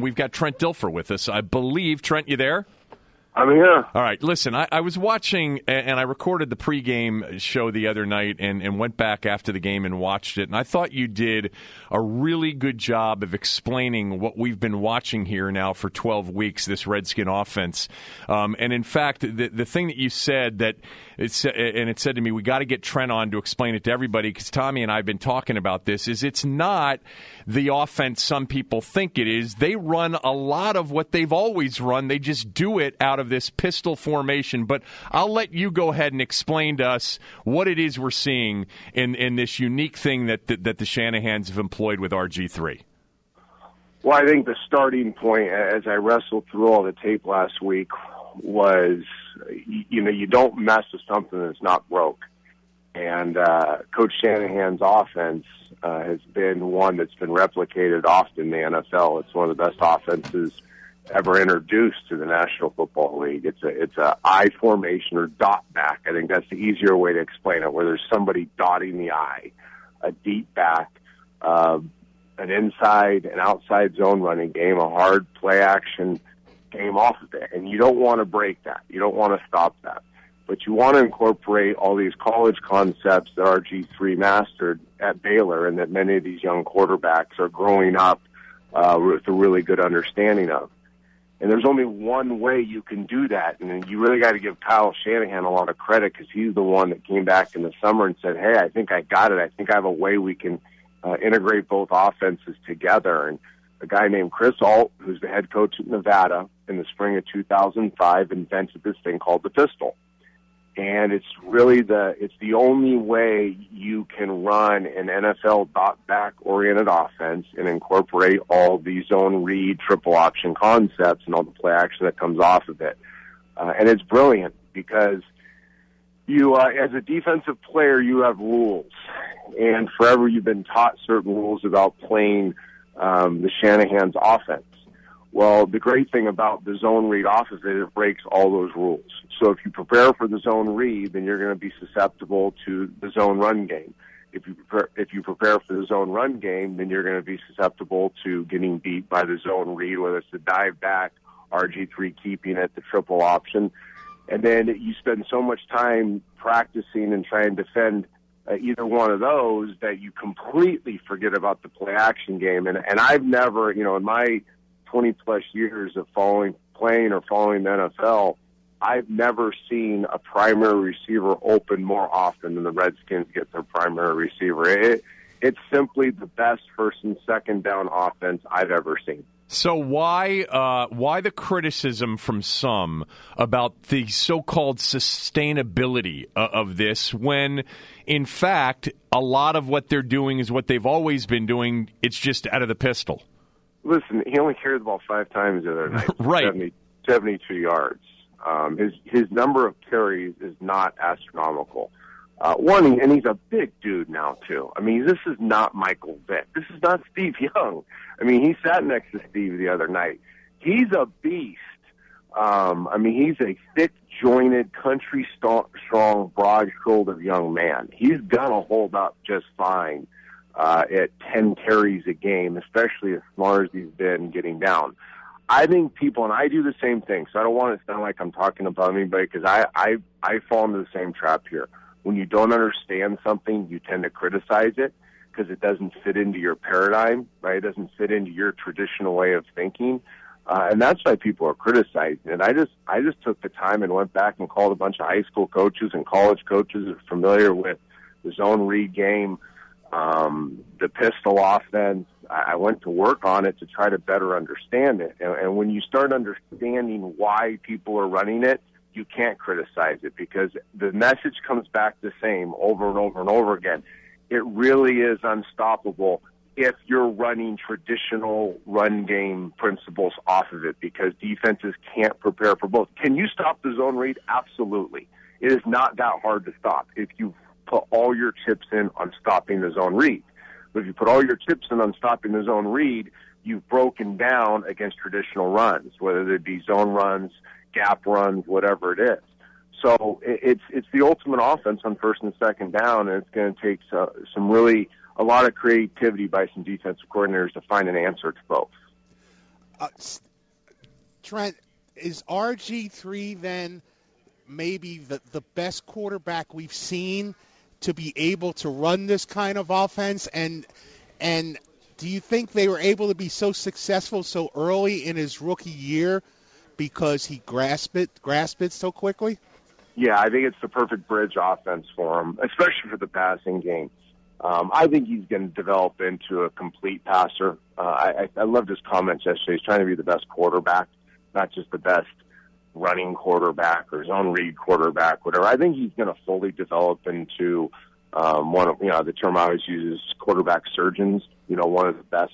We've got Trent Dilfer with us, I believe. Trent, you there? I'm here. All right, listen, I was watching, and I recorded the pregame show the other night and went back after the game and watched it, and I thought you did a really good job of explaining what we've been watching here now for 12 weeks, this Redskin offense. And in fact, the thing that you said that, it said to me, we got to get Trent on to explain it to everybody, because Tommy and I have been talking about this, is it's not the offense some people think it is. They run a lot of what they've always run. They just do it out of this pistol formation. But I'll let you go ahead and explain to us what it is we're seeing in this unique thing that the Shanahans have employed with RG3. Well, I think the starting point, as I wrestled through all the tape last week, was, you don't mess with something that's not broke. And Coach Shanahan's offense has been one that's been replicated often in the NFL. It's one of the best offenses ever introduced to the National Football League. It's a I formation or dot back. I think that's the easier way to explain it, where there's somebody dotting the I, a deep back, an inside and outside zone running game, a hard play action game off of it. And you don't want to break that. You don't want to stop that. But you want to incorporate all these college concepts that RG3 mastered at Baylor and that many of these young quarterbacks are growing up with a really good understanding of. And there's only one way you can do that. And you really got to give Kyle Shanahan a lot of credit, because he's the one that came back in the summer and said, hey, I think I got it. I think I have a way we can integrate both offenses together. And a guy named Chris Alt, who's the head coach at Nevada, in the spring of 2005 invented this thing called the pistol. And it's really the only way you can run an NFL dot-back oriented offense and incorporate all the zone read, triple option concepts and all the play action that comes off of it. And it's brilliant, because you, as a defensive player, you have rules. And forever you've been taught certain rules about playing the Shanahan's offense. Well, the great thing about the zone read off of it breaks all those rules. So if you prepare for the zone read, then you're going to be susceptible to the zone run game. If you prepare for the zone run game, then you're going to be susceptible to getting beat by the zone read, whether it's the dive back, RG3 keeping it, the triple option. And then you spend so much time practicing and trying to defend either one of those that you completely forget about the play action game. And I've never, in my 20-plus years of playing the NFL, I've never seen a primary receiver open more often than the Redskins get their primary receiver. It's simply the best first and second down offense I've ever seen. So why the criticism from some about the so-called sustainability of this, when, in fact, a lot of what they're doing is what they've always been doing, it's just out of the pistol? Listen, he only carried the ball 5 times the other night. Right. 72 yards. His number of carries is not astronomical. And he's a big dude now, too. I mean, this is not Michael Vick. This is not Steve Young. I mean, he sat next to Steve the other night. He's a beast. He's a thick-jointed, country-strong, broad-shouldered young man. He's going to hold up just fine at 10 carries a game, especially as smart as he's been getting down. I think people, and I do the same thing, so I don't want it to sound like I'm talking about anybody, because I fall into the same trap here. When you don't understand something, you tend to criticize it because it doesn't fit into your paradigm, right? It doesn't fit into your traditional way of thinking. And that's why people are criticizing it. I just took the time and went back and called a bunch of high school coaches and college coaches who are familiar with the zone read game, the pistol offense. I went to work on it to try to better understand it. And when you start understanding why people are running it, you can't criticize it, because the message comes back the same over and over and over again. It really is unstoppable if you're running traditional run game principles off of it, because defenses can't prepare for both. Can you stop the zone read? Absolutely. It is not that hard to stop if you put all your chips in on stopping the zone read. But if you put all your chips in on stopping the zone read, you've broken down against traditional runs, whether they be zone runs, gap runs, whatever it is. So it's the ultimate offense on first and second down, and it's going to take a lot of creativity by some defensive coordinators to find an answer to both. Trent, is RG3 then maybe the best quarterback we've seen to be able to run this kind of offense? And do you think they were able to be so successful so early in his rookie year because he grasped it so quickly? Yeah, I think it's the perfect bridge offense for him, especially for the passing game. I think he's going to develop into a complete passer. I loved his comments yesterday. He's trying to be the best quarterback, not just the best running quarterback or zone read quarterback, whatever. I think he's going to fully develop into one of, the term I always use is quarterback surgeons, one of the best.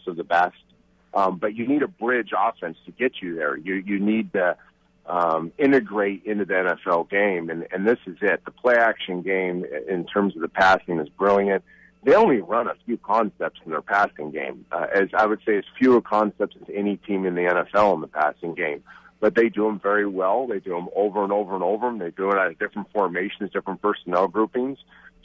But you need a bridge offense to get you there. You need to integrate into the NFL game, and this is it. The play-action game in terms of the passing is brilliant. They only run a few concepts in their passing game, as I would say, as fewer concepts as any team in the NFL in the passing game. But they do them very well. They do them over and over and over. And they do it out of different formations, different personnel groupings,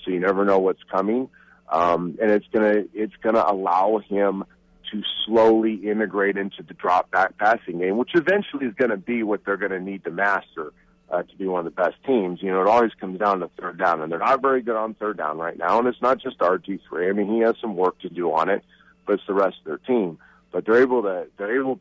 so you never know what's coming. And it's gonna allow him to slowly integrate into the drop back passing game, which eventually is going to be what they're going to need to master to be one of the best teams. It always comes down to third down, and they're not very good on third down right now. And it's not just RG3. I mean, he has some work to do on it, but it's the rest of their team. But they're able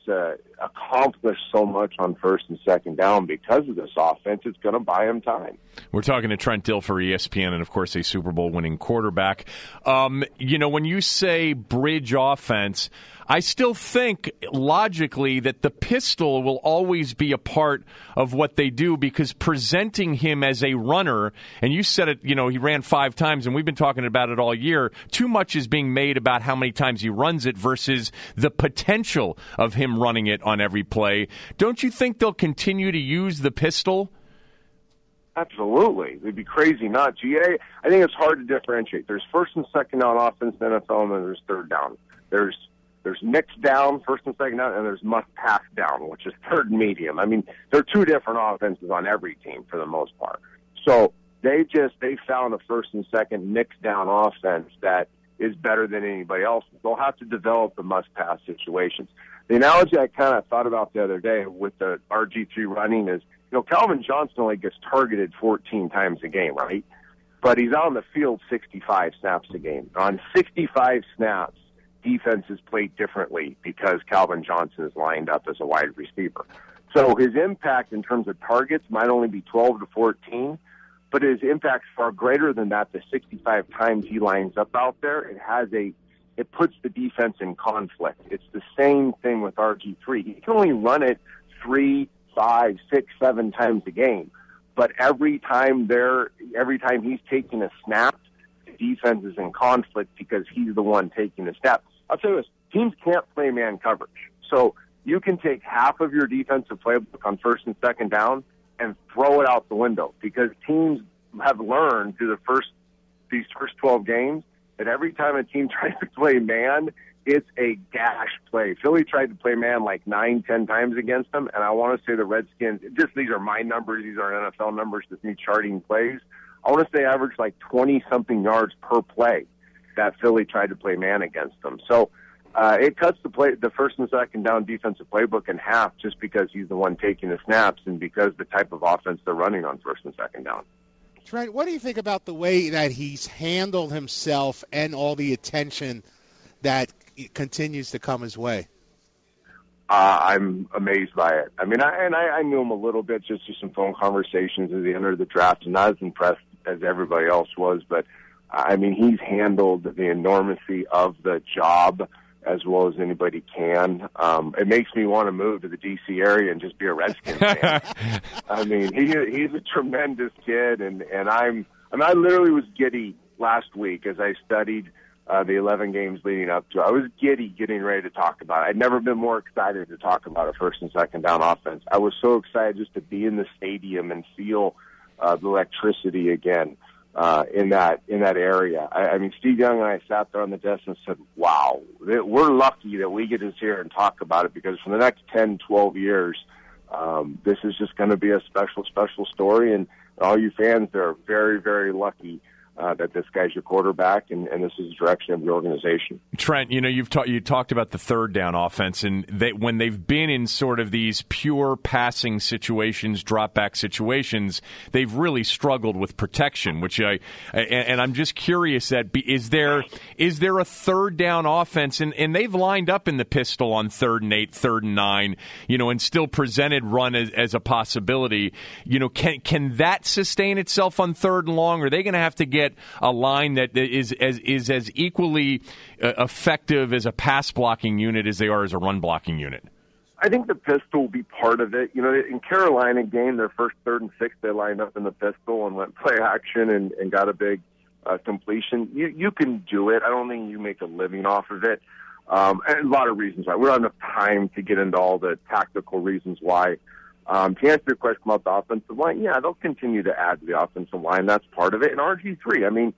to accomplish so much on first and second down because of this offense. It's going to buy them time. We're talking to Trent Dilfer, ESPN, and of course a Super Bowl winning quarterback. When you say bridge offense, I still think logically that the pistol will always be a part of what they do because presenting him as a runner, and you said it, he ran 5 times, and we've been talking about it all year, too much is being made about how many times he runs it versus the potential of him running it on every play. Don't you think they'll continue to use the pistol? Absolutely. It'd be crazy not to. I think it's hard to differentiate. There's first and second down offense in the NFL, and then there's third down. There's mixed down, first and second down, and there's must-pass down, which is third and medium. I mean, there are 2 different offenses on every team for the most part. So they found a first and second mixed down offense that is better than anybody else. They'll have to develop the must-pass situations. The analogy I kind of thought about the other day with the RG3 running is, Calvin Johnson only gets targeted 14 times a game, right? But he's on the field 65 snaps a game. On 65 snaps, defenses play differently because Calvin Johnson is lined up as a wide receiver. So his impact in terms of targets might only be 12 to 14, but his impact's far greater than that. The 65 times he lines up out there, it puts the defense in conflict. It's the same thing with RG3. He can only run it 3, 5, 6, 7 times a game, but every time he's taking a snap, the defense is in conflict because he's the one taking the snap. I'll tell you this, teams can't play man coverage. So you can take half of your defensive playbook on first and second down and throw it out the window because teams have learned through these first 12 games that every time a team tries to play man, it's a gash play. Philly tried to play man like 9, 10 times against them, and I want to say the Redskins, these are my numbers, these are NFL numbers, just me charting plays. I want to say average like 20-something yards per play that Philly tried to play man against them. So it cuts the first and second down defensive playbook in half just because he's the one taking the snaps and because the type of offense they're running on first and second down. Trent, what do you think about the way that he's handled himself and all the attention that continues to come his way? I'm amazed by it. I mean, I knew him a little bit just through some phone conversations at the end of the draft, and not as impressed as everybody else was, but I mean, he's handled the enormity of the job as well as anybody can. It makes me want to move to the D.C. area and just be a Redskins fan. I mean, he's a tremendous kid, and I literally was giddy last week as I studied the 11 games leading up to it. I was giddy getting ready to talk about it. I'd never been more excited to talk about a first and second down offense. I was so excited just to be in the stadium and feel the electricity again. In that area. I mean, Steve Young and I sat there on the desk and said, wow, we're lucky that we get to sit here and talk about it because for the next 10, 12 years, this is just going to be a special, special story. And all you fans are very, very lucky that this guy's your quarterback, and this is the direction of the organization. Trent, you talked about the third down offense, and when they've been in sort of these pure passing situations, drop back situations, they've really struggled with protection. And I'm just curious that is there a third down offense, and they've lined up in the pistol on 3rd and 8, 3rd and 9, and still presented run as a possibility. Can that sustain itself on 3rd and long? Or are they going to have to get a line that is as equally effective as a pass blocking unit as they are as a run blocking unit? I think the pistol will be part of it. In Carolina game, their first 3rd and 6, they lined up in the pistol and went play action and got a big completion. You can do it. I don't think you make a living off of it. And a lot of reasons why. We don't have enough time to get into all the tactical reasons why. To answer your question about the offensive line, yeah, they'll continue to add to the offensive line. That's part of it. And RG3, I mean,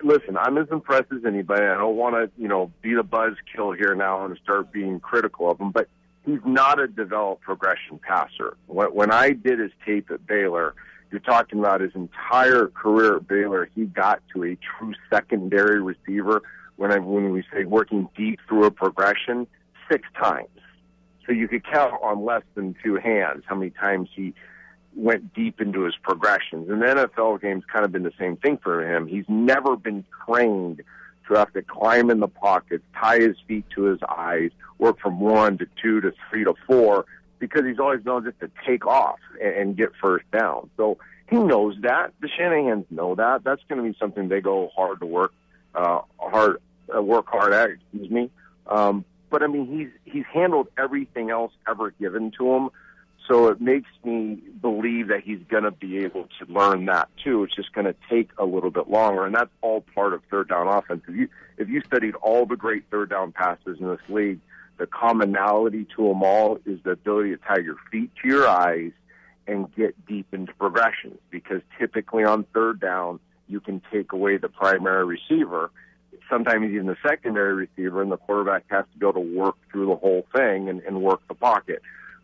listen, I'm as impressed as anybody. I don't want to, be the buzzkill here now and start being critical of him, but he's not a developed progression passer. When I did his tape at Baylor, you're talking about his entire career at Baylor, he got to a true secondary receiver when we say working deep through a progression 6 times. So you could count on less than 2 hands how many times he went deep into his progressions. And the NFL game's kind of been the same thing for him. He's never been trained to have to climb in the pocket, tie his feet to his eyes, work from 1 to 2 to 3 to 4, because he's always known just to take off and get first down. So he knows that. The Shanahans know that. That's going to be something they go hard to work hard at. But I mean, he's handled everything else ever given to him, so it makes me believe that he's going to be able to learn that too. It's just going to take a little bit longer, and that's all part of third down offense. If you studied all the great third down passes in this league, the commonality to them all is the ability to tie your feet to your eyes and get deep into progressions, because typically on third down, you can take away the primary receiver, sometimes even the secondary receiver, and the quarterback has to be able to work through the whole thing and work the pocket.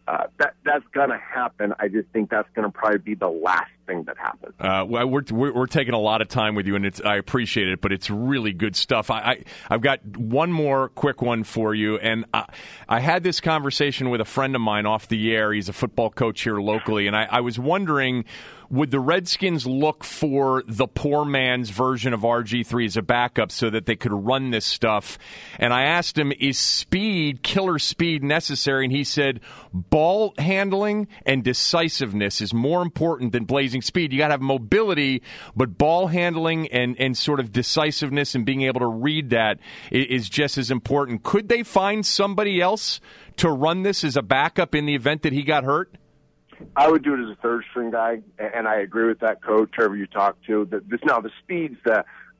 That's going to happen. I just think that's going to probably be the last thing that happens. Well, we're taking a lot of time with you, and I appreciate it, but it's really good stuff. I've got one more quick one for you, and I had this conversation with a friend of mine off the air. He's a football coach here locally, and I was wondering, would the Redskins look for the poor man's version of RG3 as a backup so that they could run this stuff? And I asked him, is speed, killer speed, necessary? And he said, ball handling and decisiveness is more important than blazing speed. You got to have mobility, but ball handling and sort of decisiveness and being able to read that is just as important. Could they find somebody else to run this as a backup in the event that he got hurt? I would do it as a third-string guy, and I agree with that coach, whoever you talk to. Now, the speed's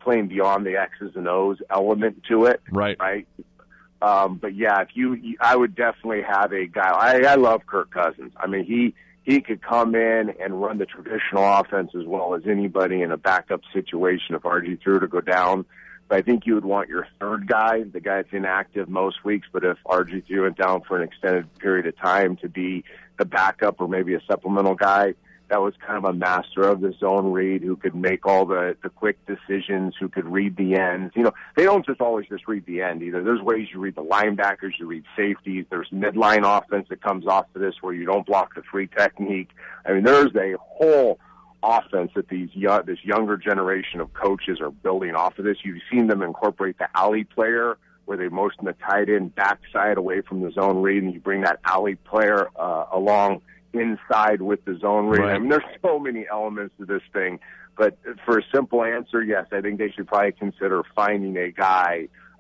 playing beyond the X's and O's element to it. Right. But, yeah, I would definitely have a guy. I love Kirk Cousins. I mean, he could come in and run the traditional offense as well as anybody in a backup situation if RG3 were to go down. But I think you would want your third guy, the guy that's inactive most weeks, but if RG3 went down for an extended period of time, to be the backup or maybe a supplemental guy that was kind of a master of the zone read, who could make all the quick decisions, who could read the ends. They don't always just read the end either. There's ways you read the linebackers, you read safeties. There's midline offense that comes off of this where you don't block the free technique. I mean, there's a whole offense that this younger generation of coaches are building off of this. You've seen them incorporate the alley player, where they motion the tight end backside away from the zone read, and you bring that alley player along inside with the zone read. Right. I mean, there's so many elements to this thing. But for a simple answer, yes, I think they should probably consider finding a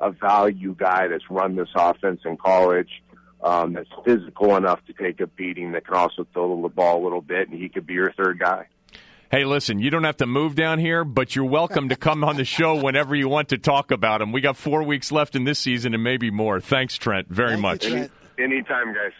value guy that's run this offense in college, that's physical enough to take a beating, that can also throw the ball a little bit, and he could be your third guy. Hey, listen, you don't have to move down here, but you're welcome to come on the show whenever you want to talk about him. We got 4 weeks left in this season and maybe more. Thanks, Trent, very much. Anytime, guys.